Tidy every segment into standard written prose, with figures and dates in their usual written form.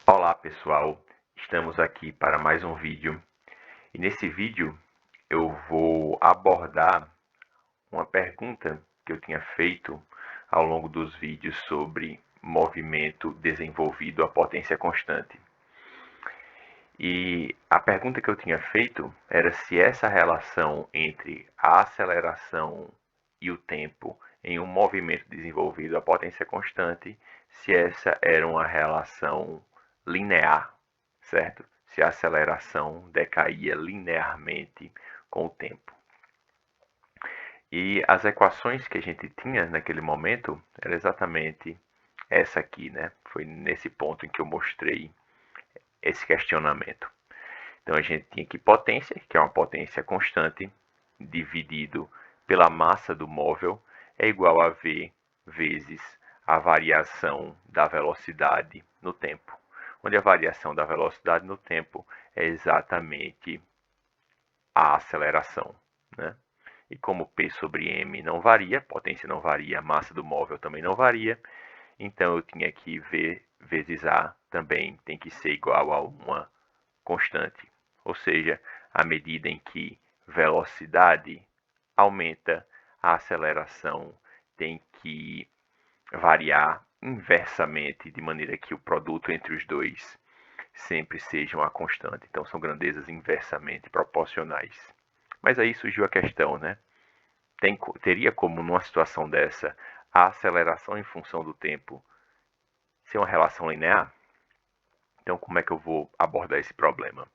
Olá pessoal, estamos aqui para mais um vídeo e nesse vídeo eu vou abordar uma pergunta que eu tinha feito ao longo dos vídeos sobre movimento desenvolvido a potência constante. E a pergunta que eu tinha feito era se essa relação entre a aceleração e o tempo em um movimento desenvolvido a potência constante, se essa era uma relação linear, certo? Se a aceleração decaía linearmente com o tempo. E as equações que a gente tinha naquele momento era exatamente essa aqui, né? Foi nesse ponto em que eu mostrei esse questionamento. Então a gente tinha aqui potência, que é uma potência constante, dividido pela massa do móvel, é igual a V vezes a variação da velocidade no tempo, onde a variação da velocidade no tempo é exatamente a aceleração, né? E como P sobre M não varia, potência não varia, a massa do móvel também não varia, então eu tinha que V vezes A também tem que ser igual a uma constante. Ou seja, à medida em que velocidade aumenta, a aceleração tem que variar inversamente, de maneira que o produto entre os dois sempre seja uma constante. Então, são grandezas inversamente proporcionais. Mas aí surgiu a questão, né? Teria como, numa situação dessa, a aceleração em função do tempo ser uma relação linear? Então, como é que eu vou abordar esse problema?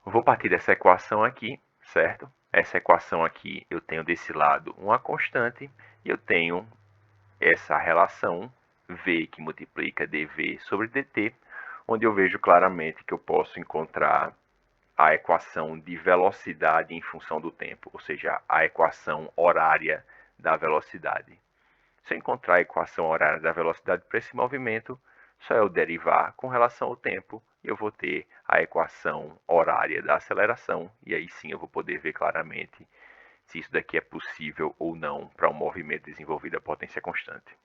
Vou partir dessa equação aqui, certo? Essa equação aqui eu tenho desse lado uma constante e eu tenho essa relação V que multiplica dV sobre dt, onde eu vejo claramente que eu posso encontrar a equação de velocidade em função do tempo, ou seja, a equação horária da velocidade. Se eu encontrar a equação horária da velocidade para esse movimento, só eu derivar com relação ao tempo, eu vou ter a equação horária da aceleração, e aí sim eu vou poder ver claramente se isso daqui é possível ou não para um movimento desenvolvido a potência constante.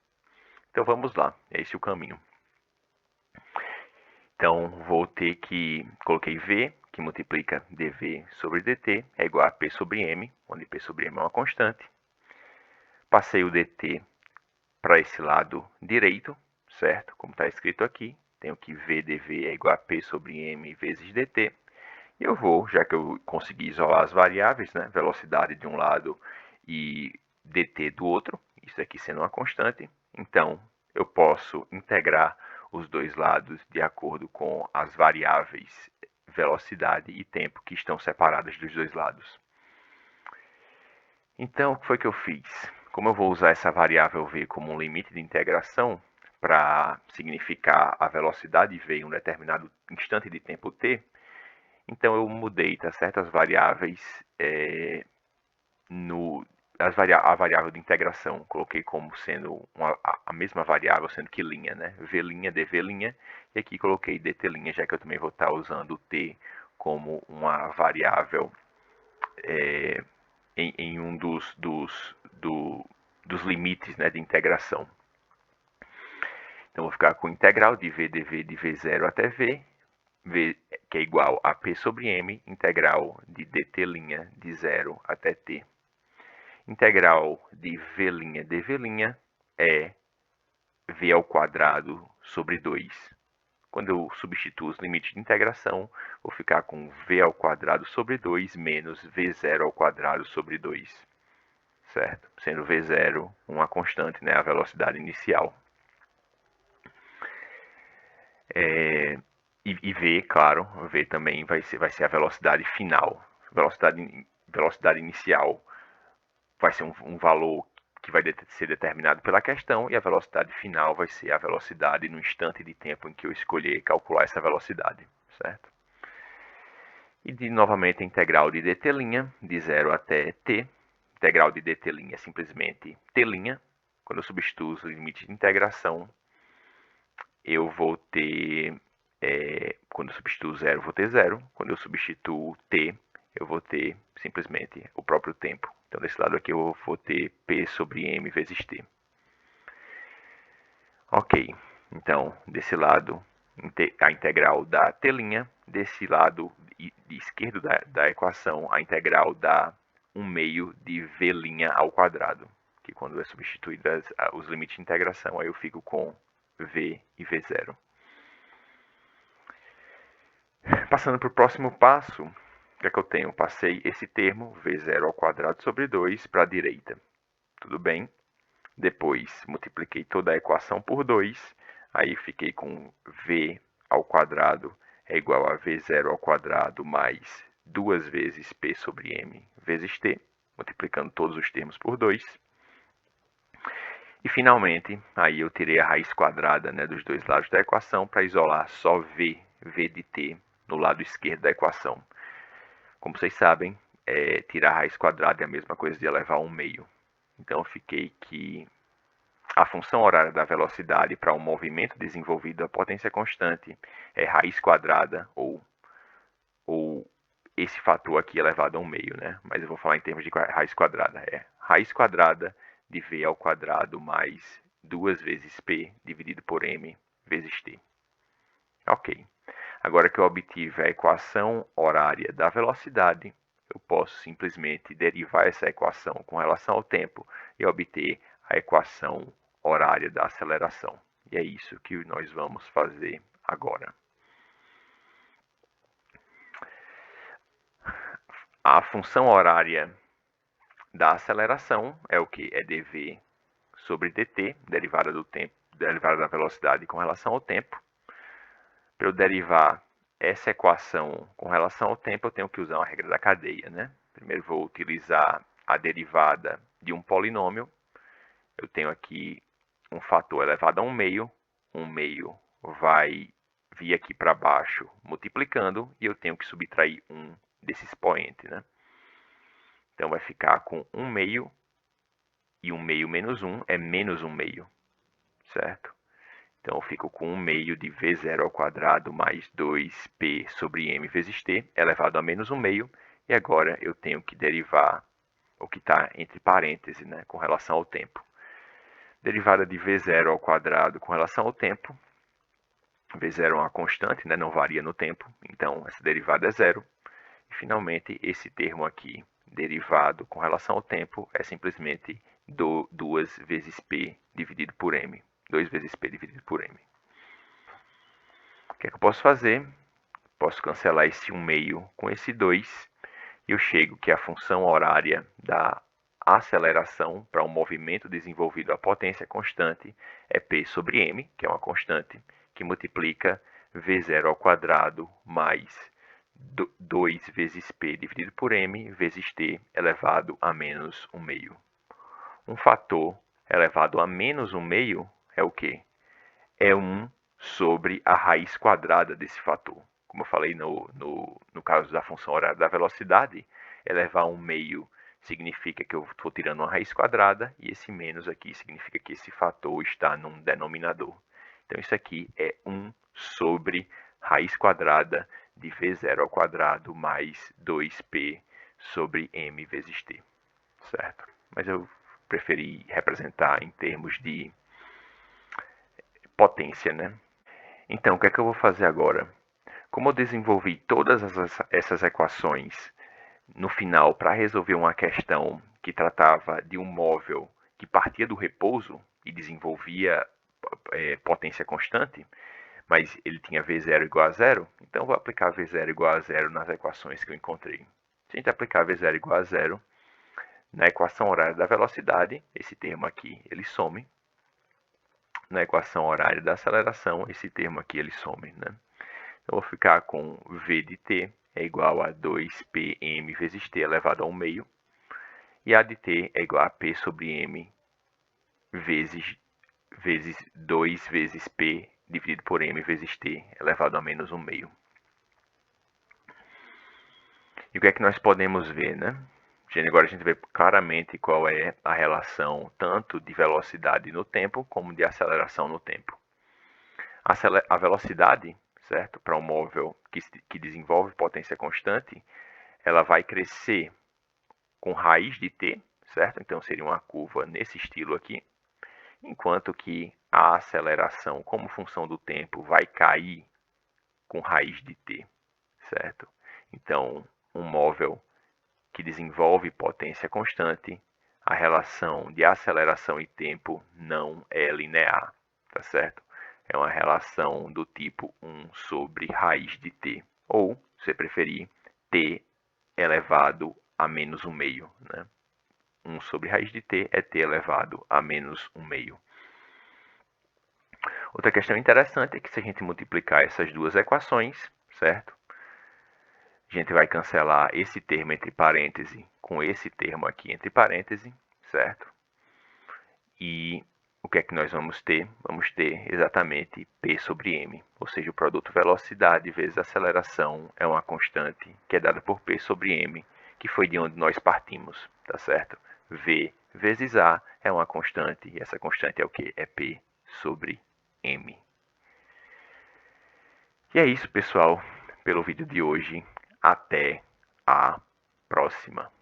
Então vamos lá, é esse o caminho. Então vou ter que, coloquei V, que multiplica dV sobre dt, é igual a P sobre M, onde P sobre M é uma constante. Passei o dt para esse lado direito, certo? Como está escrito aqui, tenho que V dV é igual a P sobre M vezes dt. E eu vou, já que eu consegui isolar as variáveis, né? Velocidade de um lado e dt do outro, isso aqui sendo uma constante, então eu posso integrar os dois lados de acordo com as variáveis velocidade e tempo que estão separadas dos dois lados. Então, o que foi que eu fiz? Como eu vou usar essa variável v como um limite de integração para significar a velocidade v em um determinado instante de tempo t, então eu mudei, tá certo, as variáveis a variável de integração. Coloquei como sendo a mesma variável, sendo que linha, né? V', dV', e aqui coloquei dt', já que eu também vou estar usando o t como uma variável em um dos limites, né, de integração. Então, vou ficar com integral de v dv de v0 até v, que é igual a P sobre M, integral de dt' de 0 até t. Integral de v' dv' é v ao quadrado sobre 2. Quando eu substituo os limites de integração, vou ficar com v ao quadrado sobre 2 menos v0 ao quadrado sobre 2. Certo? Sendo v0 uma constante, né, a velocidade inicial. E v, claro, v também vai ser a velocidade final. Velocidade inicial vai ser um valor que vai ser determinado pela questão, e a velocidade final vai ser a velocidade no instante de tempo em que eu escolher calcular essa velocidade, certo? E novamente a integral de dt' de 0 até t. Integral de dt' é simplesmente t'. Quando eu substituo os limites de integração, eu vou ter, quando eu substituo 0, eu vou ter 0. Quando eu substituo t, eu vou ter simplesmente o próprio tempo. Então, desse lado aqui, eu vou ter P sobre M vezes T. Ok, então, desse lado, a integral da t', desse lado de esquerdo da equação, a integral dá 1/2 de v' ao quadrado, que quando é substituído os limites de integração, aí eu fico com v e v0. Passando para o próximo passo, o que é que eu tenho? Passei esse termo, v0 ao quadrado sobre 2, para a direita. Tudo bem? Depois, multipliquei toda a equação por 2, aí fiquei com v ao quadrado é igual a v0 ao quadrado mais 2 vezes p sobre m vezes t, multiplicando todos os termos por 2. E, finalmente, aí eu tirei a raiz quadrada, né, dos dois lados da equação para isolar só v de t, no lado esquerdo da equação. Como vocês sabem, tirar a raiz quadrada é a mesma coisa de elevar a 1/2. Então, eu fiquei que a função horária da velocidade para um movimento desenvolvido a potência constante é raiz quadrada, ou esse fator aqui elevado a 1/2, né? Mas eu vou falar em termos de raiz quadrada. É raiz quadrada de v ao quadrado mais 2 vezes p dividido por m vezes t. Ok. Agora que eu obtive a equação horária da velocidade, eu posso simplesmente derivar essa equação com relação ao tempo e obter a equação horária da aceleração. E é isso que nós vamos fazer agora. A função horária da aceleração é o que? É dv sobre dt, derivada do tempo, derivada da velocidade com relação ao tempo. Para eu derivar essa equação com relação ao tempo, eu tenho que usar uma regra da cadeia, né? Primeiro vou utilizar a derivada de um polinômio. Eu tenho aqui um fator elevado a 1/2. 1/2 vai vir aqui para baixo multiplicando e eu tenho que subtrair 1 desse expoente, né? Então vai ficar com 1/2 e 1/2 menos 1 é menos 1/2, certo? Então eu fico com 1/2 de v0 ao quadrado mais 2p sobre m vezes t elevado a menos 1/2. E agora eu tenho que derivar o que está entre parênteses, né, com relação ao tempo. Derivada de v0 ao quadrado com relação ao tempo. v0 é uma constante, né, não varia no tempo, então essa derivada é zero. E finalmente esse termo aqui, derivado com relação ao tempo, é simplesmente 2 vezes p dividido por m. 2 vezes p dividido por m. O que é que eu posso fazer? Posso cancelar esse 1/2 com esse 2 e eu chego que a função horária da aceleração para um movimento desenvolvido a potência constante é p sobre m, que é uma constante, que multiplica v0 ao quadrado mais 2 vezes p dividido por m vezes t elevado a menos 1/2. Um fator elevado a menos 1/2 é o quê? É 1 sobre a raiz quadrada desse fator. Como eu falei no caso da função horária da velocidade, elevar a 1/2 significa que eu estou tirando uma raiz quadrada, e esse menos aqui significa que esse fator está num denominador. Então isso aqui é 1 sobre raiz quadrada de v0 ao quadrado mais 2p sobre m vezes t, certo? Mas eu preferi representar em termos de potência, né? Então, o que é que eu vou fazer agora? Como eu desenvolvi todas essas equações no final para resolver uma questão que tratava de um móvel que partia do repouso e desenvolvia potência constante, mas ele tinha V0 igual a zero, então eu vou aplicar V0 igual a zero nas equações que eu encontrei. Se a gente aplicar V0 igual a zero na equação horária da velocidade, esse termo aqui ele some. Na equação horária da aceleração, esse termo aqui ele some, né? Eu vou ficar com v de t é igual a 2pm vezes t elevado a 1/2. E a de t é igual a p sobre m vezes 2 vezes p dividido por m vezes t elevado a menos 1/2. E o que é que nós podemos ver, né? Agora a gente vê claramente qual é a relação tanto de velocidade no tempo como de aceleração no tempo. A velocidade, certo, para um móvel que desenvolve potência constante, ela vai crescer com raiz de t, certo? Então seria uma curva nesse estilo aqui, enquanto que a aceleração como função do tempo vai cair com raiz de t, certo? Então, um móvel que desenvolve potência constante, a relação de aceleração e tempo não é linear, tá certo? É uma relação do tipo 1 sobre raiz de t, ou, se você preferir, t elevado a menos 1 meio, né? 1 sobre raiz de t é t elevado a menos 1 meio. Outra questão interessante é que se a gente multiplicar essas duas equações, certo? A gente vai cancelar esse termo entre parênteses com esse termo aqui entre parênteses, certo? E o que é que nós vamos ter? Vamos ter exatamente P sobre M, ou seja, o produto velocidade vezes aceleração é uma constante que é dada por P sobre M, que foi de onde nós partimos, tá certo? V vezes A é uma constante, e essa constante é o quê? É P sobre M. E é isso, pessoal, pelo vídeo de hoje. Até a próxima.